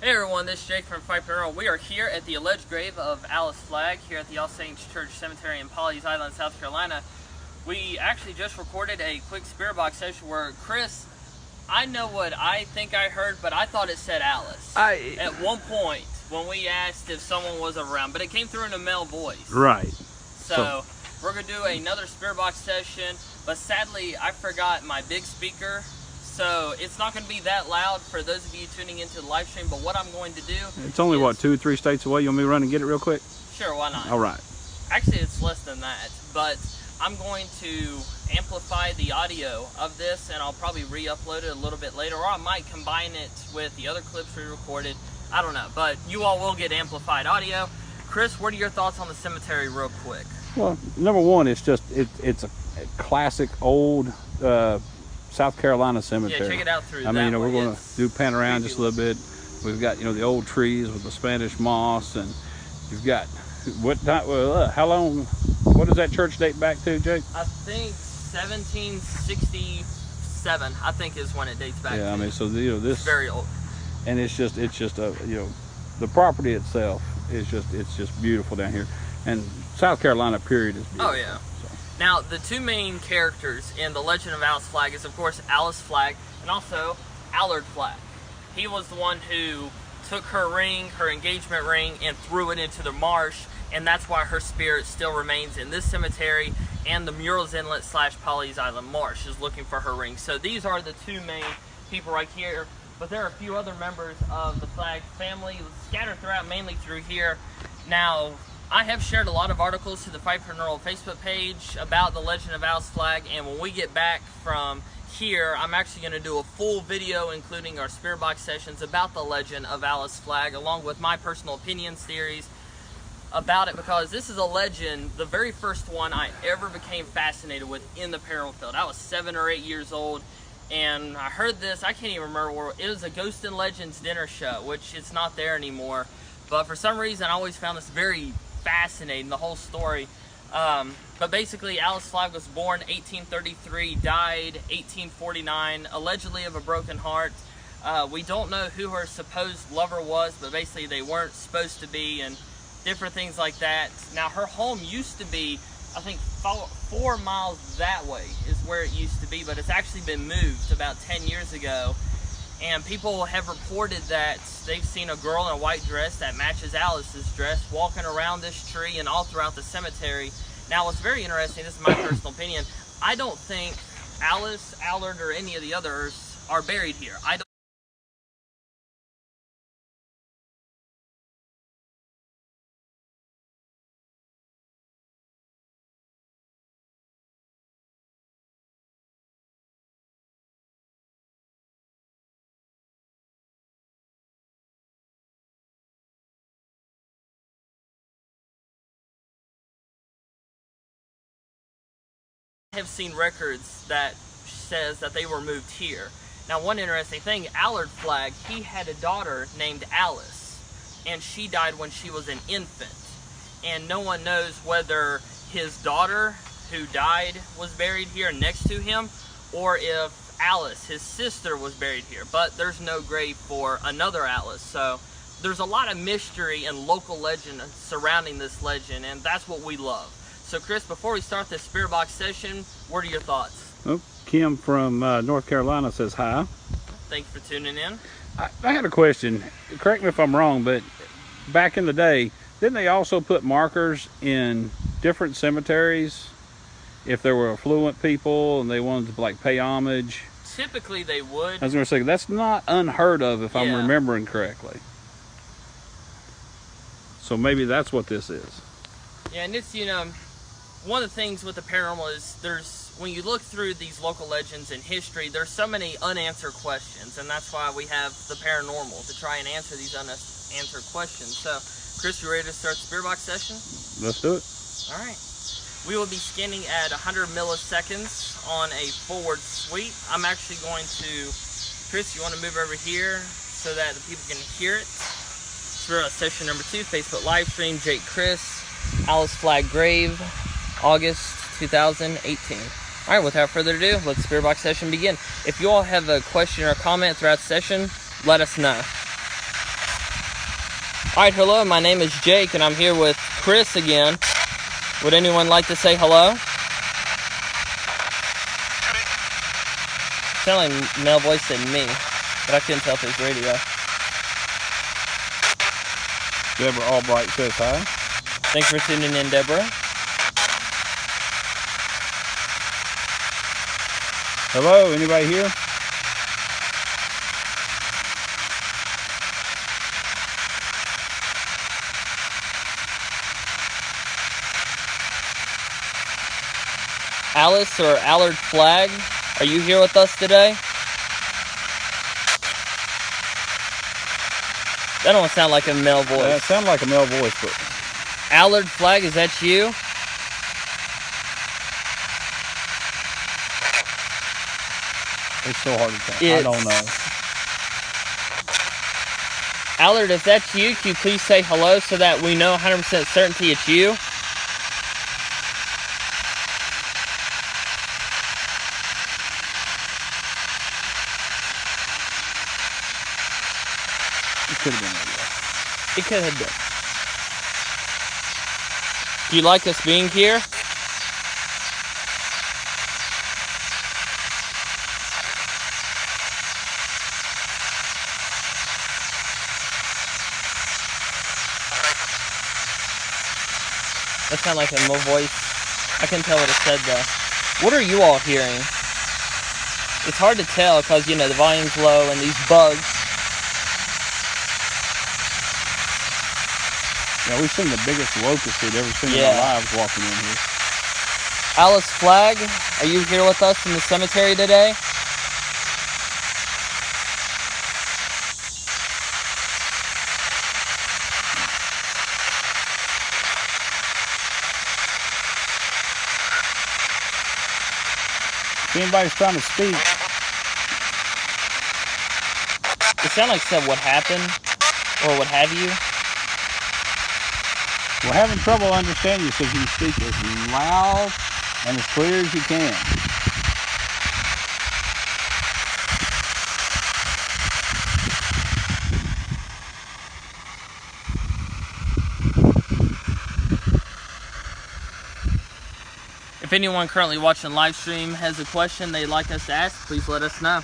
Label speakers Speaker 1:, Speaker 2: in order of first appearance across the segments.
Speaker 1: Hey everyone, this is Jake from Fife, Paranormal. We are here at the alleged grave of Alice Flagg here at the All Saints Church Cemetery in Pawleys Island, South Carolina. We actually just recorded a quick spirit box session where Chris, I know what I think I heard, but I thought it said Alice. At one point when we asked if someone was around, but it came through in a male voice.
Speaker 2: Right.
Speaker 1: So we're going to do another spirit box session, but sadly I forgot my big speaker. So it's not going to be that loud for those of you tuning into the live stream, but what I'm going to do...
Speaker 2: It's only, what, 2 or 3 states away? You want me to run and get it real quick?
Speaker 1: Sure, why not?
Speaker 2: All right.
Speaker 1: Actually, it's less than that, but I'm going to amplify the audio of this, and I'll probably re-upload it a little bit later, or I might combine it with the other clips we recorded. I don't know, but you all will get amplified audio. Chris, what are your thoughts on the cemetery real quick?
Speaker 2: Well, number one, it's just, it's a classic old... South Carolina cemetery.
Speaker 1: Yeah, check it out through
Speaker 2: I mean, we're going to pan around just a little bit. We've got, the old trees with the Spanish moss, and you've got, how long, what does that church date back to, Jake?
Speaker 1: I think 1767, I think is when it dates back to.
Speaker 2: Yeah, I mean, so, this
Speaker 1: is very old.
Speaker 2: And it's just a, the property itself is it's just beautiful down here. And South Carolina, period, is beautiful.
Speaker 1: Oh, yeah. Now, the two main characters in the legend of Alice Flagg is, of course, Alice Flagg and also Allard Flagg. He was the one who took her ring, her engagement ring, and threw it into the marsh, and that's why her spirit still remains in this cemetery and the Murals Inlet / Pawleys Island Marsh is looking for her ring. So these are the two main people right here, but there are a few other members of the Flagg family scattered throughout, mainly through here. Now, I have shared a lot of articles to the Fife Paranormal Facebook page about the legend of Alice Flagg, and when we get back from here, I'm actually going to do a full video including our spirit box sessions about the legend of Alice Flagg, along with my personal opinions, theories about it, because this is a legend, the very first one I ever became fascinated with in the paranormal field. I was 7 or 8 years old, and I heard this, I can't even remember where, it was a Ghost and Legends dinner show, which it's not there anymore, but for some reason I always found this very fascinating, the whole story. But basically, Alice Flagg was born 1833, died 1849, allegedly of a broken heart. We don't know who her supposed lover was, but basically they weren't supposed to be, and different things like that. Now, her home used to be, I think, 4 miles that way is where it used to be, but it's actually been moved about 10 years ago. And people have reported that they've seen a girl in a white dress that matches Alice's dress walking around this tree and all throughout the cemetery. Now, what's very interesting, this is my personal opinion, I don't think Alice, Allard, or any of the others are buried here. I don't have seen records that says that they were moved here. Now, one interesting thing, Allard Flagg, he had a daughter named Alice, and she died when she was an infant. And no one knows whether his daughter, who died, was buried here next to him, or if Alice, his sister, was buried here. But there's no grave for another Alice, so there's a lot of mystery and local legend surrounding this legend, and that's what we love. So, Chris, before we start this spirit box session, what are your thoughts?
Speaker 2: Oh, Kim from North Carolina says hi.
Speaker 1: Thank you for tuning in.
Speaker 2: I had a question. Correct me if I'm wrong, but back in the day, didn't they also put markers in different cemeteries if there were affluent people and they wanted to, like, pay homage?
Speaker 1: Typically, they would.
Speaker 2: I was going to say, that's not unheard of if I'm remembering correctly. So maybe that's what this is.
Speaker 1: Yeah, and it's, one of the things with the paranormal is when you look through these local legends and history, there's so many unanswered questions, and that's why we have the paranormal, to try and answer these unanswered questions. So, Chris, you ready to start the spirit box session?
Speaker 2: Let's do it.
Speaker 1: All right. We will be scanning at 100 milliseconds on a forward sweep. I'm actually going to, Chris, you want to move over here so that the people can hear it? For session number 2, Facebook live stream, Jake Chris, Alice Flagg grave, August 2018. All right, without further ado, let the spirit box session begin. If you all have a question or comment throughout the session, let us know. Alright, hello, my name is Jake, and I'm here with Chris again. Would anyone like to say hello? Sound like male voice said me, but I couldn't tell if it was radio.
Speaker 2: Deborah Albright says hi.
Speaker 1: Thanks for tuning in, Deborah.
Speaker 2: Hello, anybody here?
Speaker 1: Alice or Alice Flagg, are you here with us today? That don't sound like a male voice.
Speaker 2: That sounds like a male voice, but...
Speaker 1: Alice Flagg, is that you?
Speaker 2: It's so hard to tell. I don't know.
Speaker 1: Allard, if that's you, can you please say hello so that we know 100% certainty it's you?
Speaker 2: It could have been radio.
Speaker 1: It could have been. Do you like us being here? That sounded like a male voice. I couldn't tell what it said though. What are you all hearing? It's hard to tell because, you know, the volume's low and these bugs.
Speaker 2: Yeah, we've seen the biggest locust we've ever seen in our lives walking in here.
Speaker 1: Alice Flagg, are you here with us in the cemetery today?
Speaker 2: If anybody's trying to speak.
Speaker 1: It sounded like it said what happened, or what have you.
Speaker 2: We're having trouble understanding you, so you speak as loud and as clear as you can.
Speaker 1: If anyone currently watching live stream has a question they'd like us to ask, please let us know.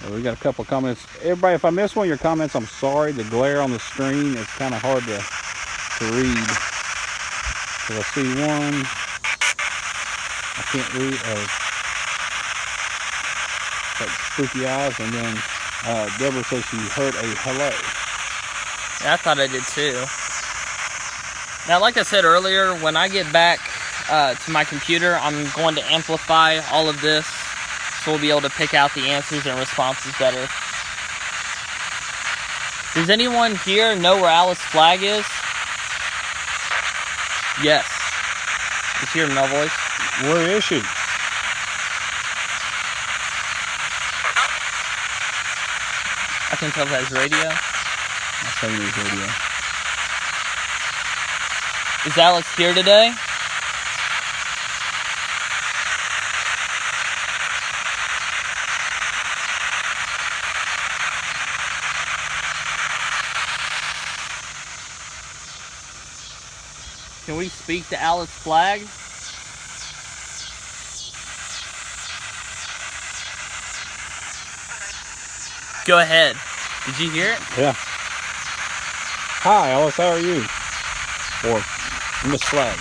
Speaker 2: We got a couple of comments. Everybody, if I miss one of your comments, I'm sorry. The glare on the screen is kind of hard to read. So I see one. I can't read. Like spooky eyes, and then Deborah says she heard a hello.
Speaker 1: Yeah, I thought I did too. Now, like I said earlier, when I get back to my computer, I'm going to amplify all of this, so we'll be able to pick out the answers and responses better. Does anyone here know where Alice Flagg is? Yes. Is she a male voice?
Speaker 2: Where is she?
Speaker 1: I can tell if that's radio.
Speaker 2: I think it is radio.
Speaker 1: Is Alex here today? Can we speak to Alice Flagg? Go ahead. Did you hear it?
Speaker 2: Yeah. Hi, Alice. How are you? Or Miss Flagg.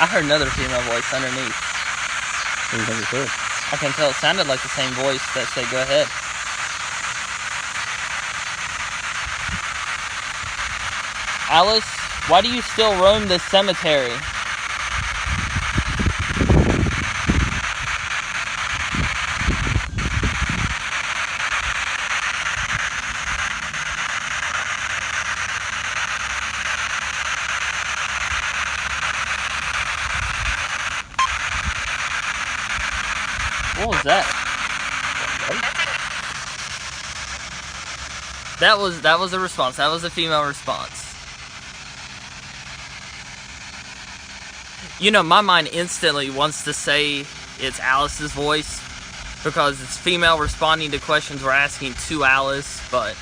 Speaker 1: I heard another female voice underneath.
Speaker 2: What do you think it said?
Speaker 1: I can tell it sounded like the same voice that said, go ahead. Alice, why do you still roam this cemetery? What was that? That was a response. That was a female response. You know, my mind instantly wants to say it's Alice's voice, because it's female responding to questions we're asking to Alice, but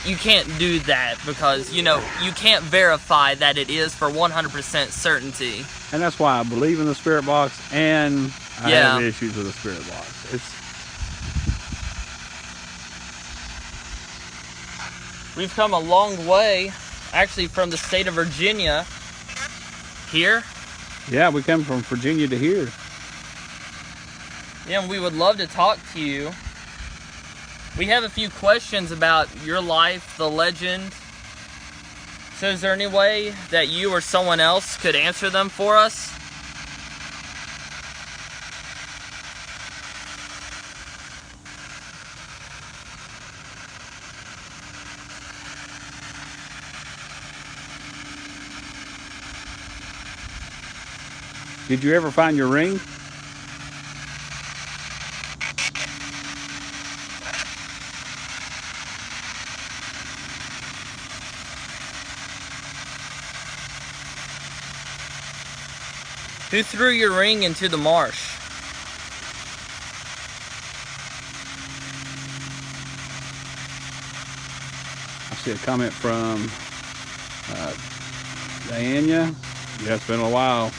Speaker 1: you can't do that because, you know, you can't verify that it is for 100% certainty.
Speaker 2: And that's why I believe in the spirit box, and I have issues with the spirit box.
Speaker 1: We've come a long way, actually, from the state of Virginia here.
Speaker 2: Yeah, we come from Virginia to here.
Speaker 1: Yeah, and we would love to talk to you. We have a few questions about your life, the legend. So is there any way that you or someone else could answer them for us?
Speaker 2: Did you ever find your ring?
Speaker 1: Who threw your ring into the marsh?
Speaker 2: I see a comment from Diana. Yeah, it's been a while.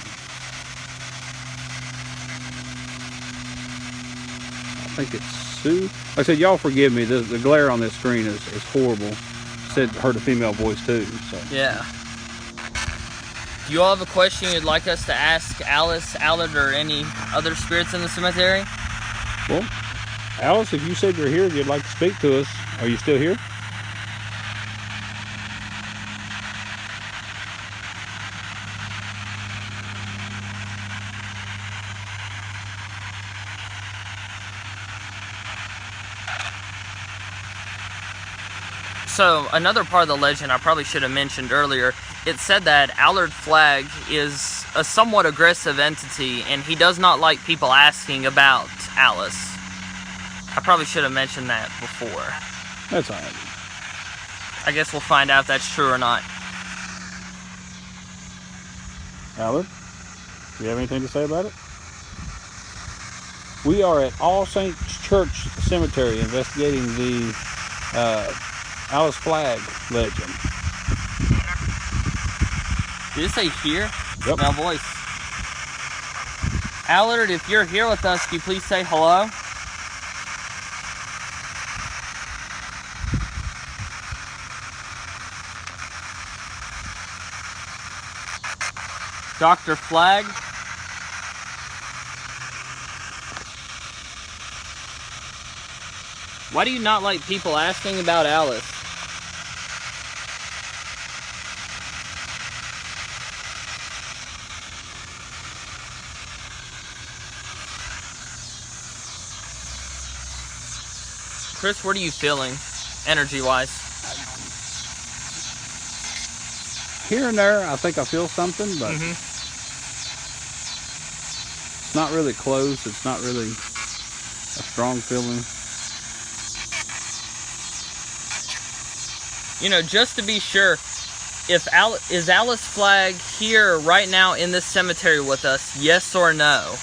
Speaker 2: I think it's Sue. Like I said, y'all forgive me. The glare on this screen is horrible. Said heard a female voice too. So
Speaker 1: yeah. Do you all have a question you'd like us to ask Alice, Allard, or any other spirits in the cemetery?
Speaker 2: Well, Alice, if you said you're here, you'd like to speak to us. Are you still here?
Speaker 1: So, another part of the legend I probably should have mentioned earlier, it said that Alice Flagg is a somewhat aggressive entity, and he does not like people asking about Alice. I probably should have mentioned that before.
Speaker 2: That's all right.
Speaker 1: I guess we'll find out if that's true or not.
Speaker 2: Allard, do you have anything to say about it? We are at All Saints Church Cemetery investigating the Alice Flagg legend.
Speaker 1: Did it say here?
Speaker 2: Yep.
Speaker 1: My voice. Allard, if you're here with us, can you please say hello? Dr. Flagg? Why do you not like people asking about Alice? Chris, what are you feeling, energy-wise?
Speaker 2: Here and there, I think I feel something, but it's not really close. It's not really a strong feeling.
Speaker 1: You know, just to be sure, is Alice Flagg here right now in this cemetery with us? Yes or no?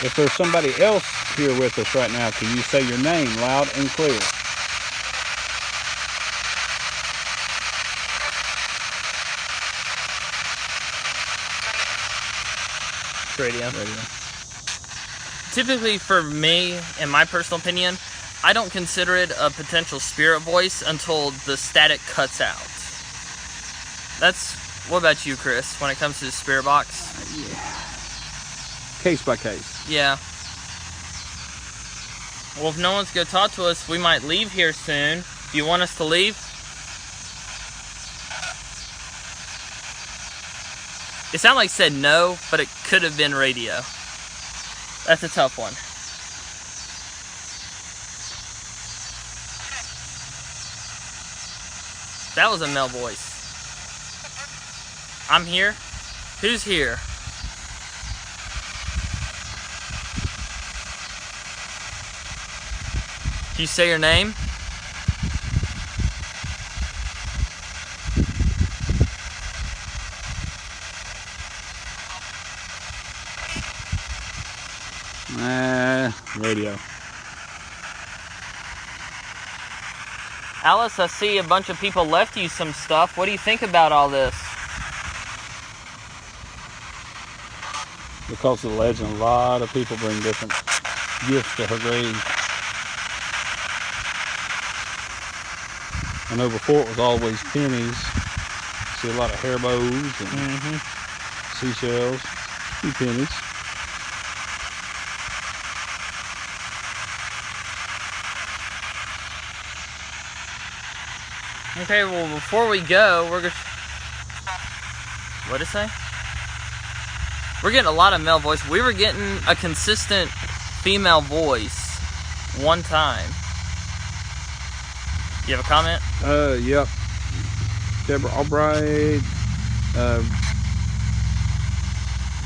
Speaker 2: If there's somebody else here with us right now, can you say your name loud and clear?
Speaker 1: Radio. Typically for me, in my personal opinion, I don't consider it a potential spirit voice until the static cuts out. What about you, Chris, when it comes to the spirit box?
Speaker 2: Yeah. Case by case.
Speaker 1: Yeah. Well, if no one's going to talk to us, we might leave here soon. Do you want us to leave? It sounded like it said no, but it could have been radio. That's a tough one. That was a male voice. I'm here? Who's here? Can you say your name?
Speaker 2: Radio.
Speaker 1: Alice, I see a bunch of people left you some stuff. What do you think about all this?
Speaker 2: Because of the legend, a lot of people bring different gifts to her grave. I know before it was always pennies. See a lot of hair bows and seashells, a few pennies.
Speaker 1: Okay, well, before we go, we're gonna... What'd it say? We're getting a lot of male voice. We were getting a consistent female voice one time. You have a comment?
Speaker 2: Yep. Deborah Albright.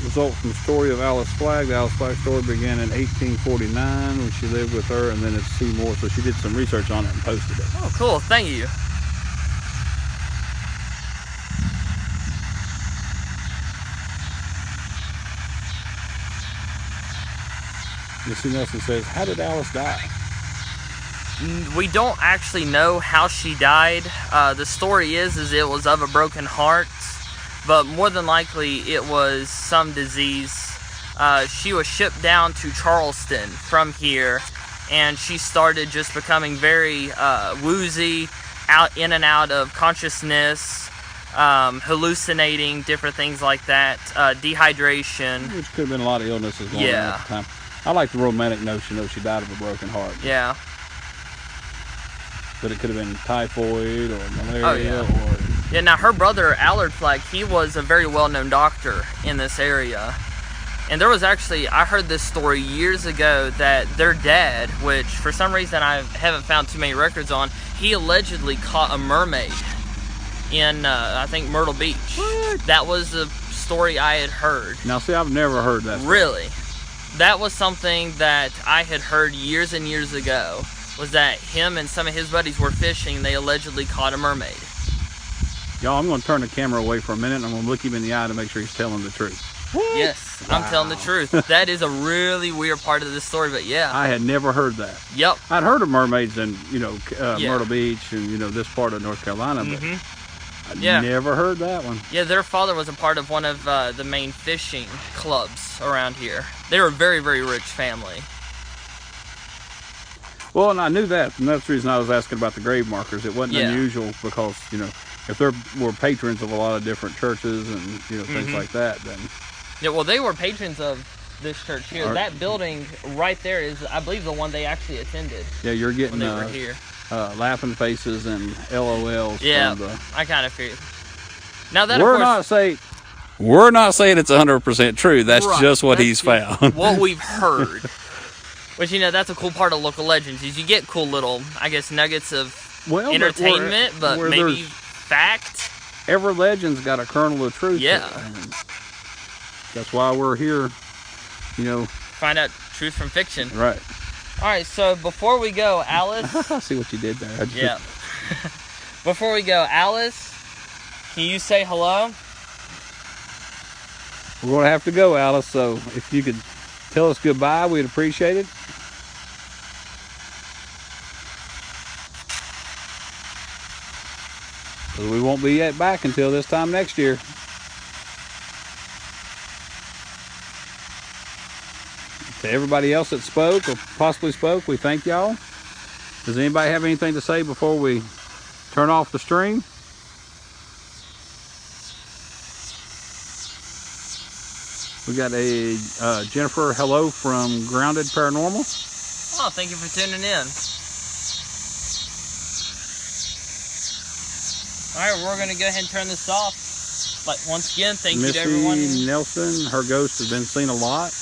Speaker 2: Result from the story of Alice Flagg. The Alice Flagg story began in 1849 when she lived with her, and then it's two more. So she did some research on it and posted it.
Speaker 1: Oh, cool. Thank you.
Speaker 2: Missy Nelson says, how did Alice die?
Speaker 1: We don't actually know how she died. The story is it was of a broken heart, but more than likely it was some disease. She was shipped down to Charleston from here, and she started just becoming very woozy, in and out of consciousness, hallucinating, different things like that, dehydration.
Speaker 2: Which could have been a lot of illnesses going on at the time. I like the romantic notion though, she died of a broken heart.
Speaker 1: Yeah.
Speaker 2: But it could have been typhoid or malaria or...
Speaker 1: Yeah, now her brother, Allard Flagg, he was a very well-known doctor in this area. And there was actually, I heard this story years ago that their dad, which for some reason I haven't found too many records on, he allegedly caught a mermaid in, I think, Myrtle Beach.
Speaker 2: What?
Speaker 1: That was the story I had heard.
Speaker 2: Now see, I've never heard that story.
Speaker 1: Really? That was something that I had heard years and years ago, was that him and some of his buddies were fishing, they allegedly caught a mermaid.
Speaker 2: Y'all, I'm going to turn the camera away for a minute and I'm going to look him in the eye to make sure he's telling the truth. What?
Speaker 1: Yes,
Speaker 2: wow.
Speaker 1: I'm telling the truth. That is a really weird part of this story, but yeah.
Speaker 2: I had never heard that.
Speaker 1: Yep.
Speaker 2: I'd heard of mermaids in, Myrtle Beach and, this part of North Carolina, but I never heard that one.
Speaker 1: Yeah, their father was a part of one of the main fishing clubs around here. They were a very, very rich family.
Speaker 2: Well, and I knew that, and that's the reason I was asking about the grave markers. It wasn't unusual because, if there were patrons of a lot of different churches and, things like that, then...
Speaker 1: Yeah, well, they were patrons of this church here. That building right there is, I believe, the one they actually attended.
Speaker 2: Yeah, you're getting
Speaker 1: when they were here.
Speaker 2: Laughing faces and LOLs.
Speaker 1: Yeah,
Speaker 2: from the...
Speaker 1: I kind of figured. Now that
Speaker 2: we're not saying it's 100% true. That's just what he's found.
Speaker 1: What we've heard. Which, that's a cool part of local legends, is you get cool little, I guess, nuggets of entertainment, but maybe fact.
Speaker 2: Every legend's got a kernel of truth.
Speaker 1: Yeah.
Speaker 2: That's why we're here,
Speaker 1: Find out truth from fiction.
Speaker 2: Right.
Speaker 1: All right, so before we go, Alice.
Speaker 2: I see what you did there.
Speaker 1: Yeah. Before we go, Alice, can you say hello?
Speaker 2: We're going to have to go, Alice, so if you could tell us goodbye, we'd appreciate it. Because we won't be back until this time next year. To everybody else that spoke or possibly spoke, we thank y'all. Does anybody have anything to say before we turn off the stream? We got a Jennifer hello from Grounded Paranormal.
Speaker 1: Oh, thank you for tuning in. All right, we're going to go ahead and turn this off. But once again, thank you to everyone.
Speaker 2: Missy Nelson, her ghost has been seen a lot.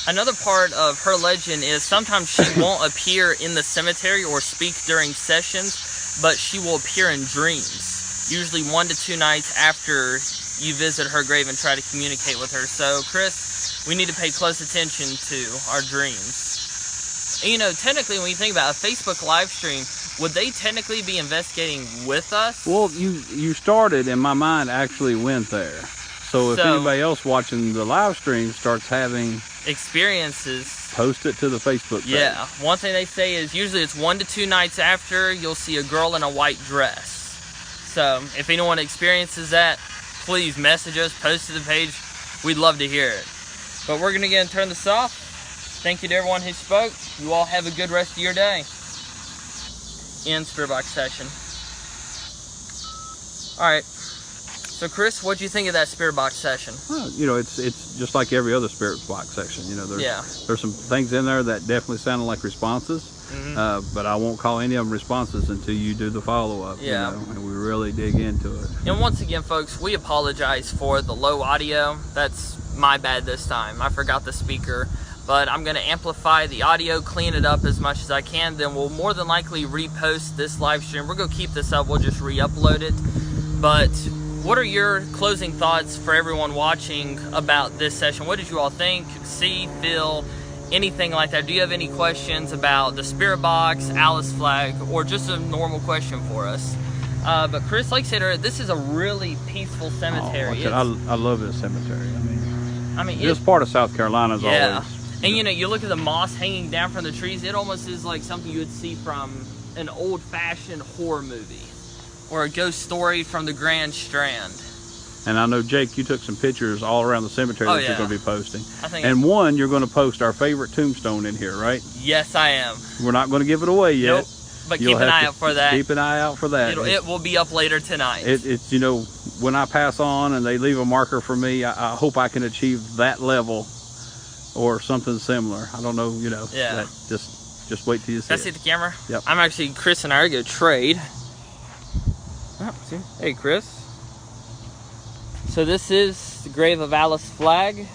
Speaker 1: Another part of her legend is sometimes she won't appear in the cemetery or speak during sessions, but she will appear in dreams, usually 1 to 2 nights after you visit her grave and try to communicate with her. So, Chris, we need to pay close attention to our dreams. And, you know, technically, when you think about a Facebook live stream, would they technically be investigating with us?
Speaker 2: Well, you started, and my mind actually went there. So if anybody else watching the live stream starts having
Speaker 1: experiences,
Speaker 2: post it to the Facebook page.
Speaker 1: Yeah. One thing they say is usually it's 1 to 2 nights after you'll see a girl in a white dress. So if anyone experiences that, please message us, post to the page. We'd love to hear it. But we're going to again turn this off. Thank you to everyone who spoke. You all have a good rest of your day. End Spirit Box session. Alright. So Chris, what'd you think of that Spirit Box session?
Speaker 2: Well, you know, it's just like every other Spirit Box session. You know, there's some things in there that definitely sounded like responses. But I won't call any of them responses until you do the follow-up.
Speaker 1: Yeah.
Speaker 2: You know, and we really dig into it.
Speaker 1: And once again, folks, we apologize for the low audio. That's my bad this time. I forgot the speaker. But I'm going to amplify the audio, clean it up as much as I can. Then we'll more than likely repost this live stream. We're going to keep this up. We'll just re-upload it. But what are your closing thoughts for everyone watching about this session? What did you all think, see, feel, anything like that? Do you have any questions about the Spirit Box, Alice Flagg, or just a normal question for us? But Chris, like I said earlier, this is a really peaceful cemetery.
Speaker 2: I love this cemetery. I mean this part of South Carolina is always...
Speaker 1: And you know, you look at the moss hanging down from the trees, it almost is like something you would see from an old-fashioned horror movie or a ghost story from the Grand Strand.
Speaker 2: And I know, Jake, you took some pictures all around the cemetery that you're going to be posting. And you're going to post our favorite tombstone in here, right?
Speaker 1: Yes, I am.
Speaker 2: We're not going to give it away yet.
Speaker 1: Nope, but keep an eye out for that.
Speaker 2: Keep an eye out for that.
Speaker 1: It will be up later tonight.
Speaker 2: It's, you know, when I pass on and they leave a marker for me, I hope I can achieve that level or something similar. I don't know, you know.
Speaker 1: Yeah.
Speaker 2: Just wait till you see
Speaker 1: Can I see the camera?
Speaker 2: Yep.
Speaker 1: I'm actually, Chris and I are going to trade. Oh, see? Hey, Chris. So this is the grave of Alice Flagg.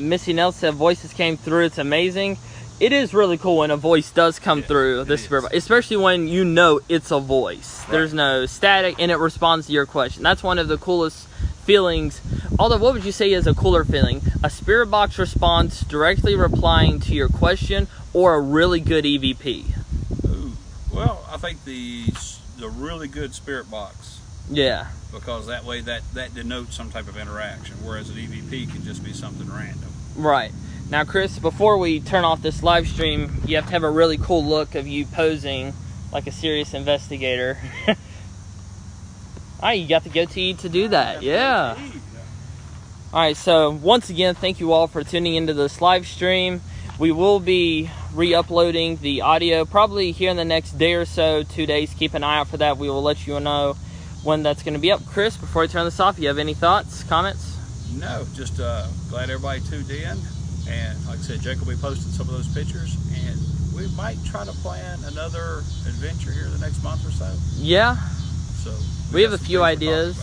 Speaker 1: Missy Nelson said voices came through. It's amazing. It is really cool when a voice does come through this Spirit Box, especially when you know it's a voice. Right. There's no static and it responds to your question. That's one of the coolest feelings. Although, what would you say is a cooler feeling? A Spirit Box response directly replying to your question, or a really good EVP?
Speaker 2: Ooh, well, I think the really good Spirit Box.
Speaker 1: Yeah.
Speaker 2: Because that way that denotes some type of interaction, whereas an EVP can just be something random.
Speaker 1: Right. Now, Chris, before we turn off this live stream, you have to have a really cool look of you posing like a serious investigator. All right, you got the goatee to do that. Yeah. All right, so once again, thank you all for tuning into this live stream. We will be re-uploading the audio probably here in the next day or so, 2 days. Keep an eye out for that. We will let you know when that's going to be up. Chris, before I turn this off, you have any thoughts, comments?
Speaker 2: No, just glad everybody tuned in. And like I said, Jake will be posting some of those pictures. And we might try to plan another adventure here the next month or so.
Speaker 1: Yeah.
Speaker 2: So
Speaker 1: we have a few ideas.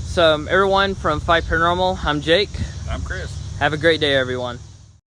Speaker 1: So everyone from Fife Paranormal, I'm Jake.
Speaker 2: I'm Chris.
Speaker 1: Have a great day, everyone.